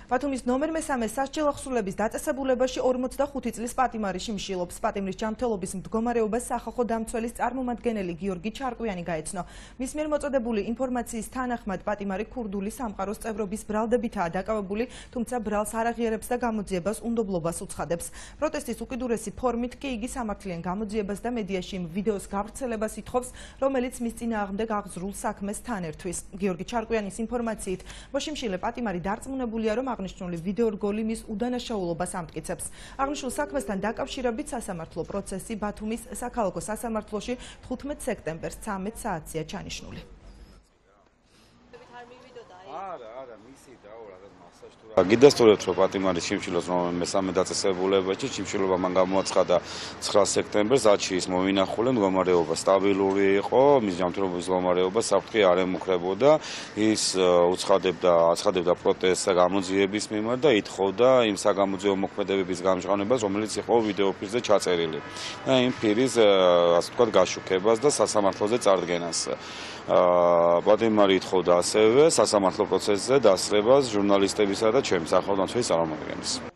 ბათუმის ნომერ მესამე სასჯელ ახსრულების დაწესებულებაში 45 წლის პატიმარი შიმშილობს. პატიმრის ჯანმრთელობის მდგომარეობას სახალხო დამცველის წარმომადგენელი გიორგი ჩარკვიანი გაეცნო. მის მიერ მოწოდებული ინფორმაციის თანახმად პატიმარი ქურდული სამყაროს წევრობის ბრალდებითაა დაკავებული, თუმცა ბრალს არ აღიარებს და გამოძიებას უნდობლობას უცხადებს. პროტესტის უკიდურესი ფორმით კი იგი სამართლიან გამოძიებას და მედიაში ვიდეოს გავრცელებას ითხოვს, რომელიც მის წინააღმდეგ აღზრულ საქმეს თან ერთვის. გიორგი ჩარკვიანის ინფორმაციით, მოშიმშილე პატიმარი დარწმუნებულია, რომ აღნიშნული ვიდეო რგოლი მის უდანაშაულობას ამტკიცებს. აღნიშნულ საქმესთან დაკავშირებით სასამართლო პროცესი ბათუმის საქალაქო სასამართლოში 15 სექტემბერს 13 საათზეა ჩანიშნული. გიდასტურებთ, რომ პატიმარის შიმშილოს მესამე დაწესებულებაში შიმშილობა მან გამოაცხადა 9 სექტემბერს, რაც ის მოვინახულე მდგომარეობა სტაბილური იყო, მის ჯანმრთელობის მდგომარეობა საფრთხე არ ემუქრებოდა, ის აცხადებდა პროტესტს გამოძიების მიმართ და ითხოვდა იმ საგამოძიებო მოქმედებების გამჟღავნებას, რომელიც იყო ვიდეო ფირზე ჩაწერილი. და იმ ფირის, ასე ვთქვათ, გაშუქებას და სასამართლოზე წარდგენას. პატიმარი ითხოვდა ასევე სასამართლო პროცესზე დასწრებას ჟურნალისტებისა და ჩემი სახელმწიფოს წარმომადგენლის.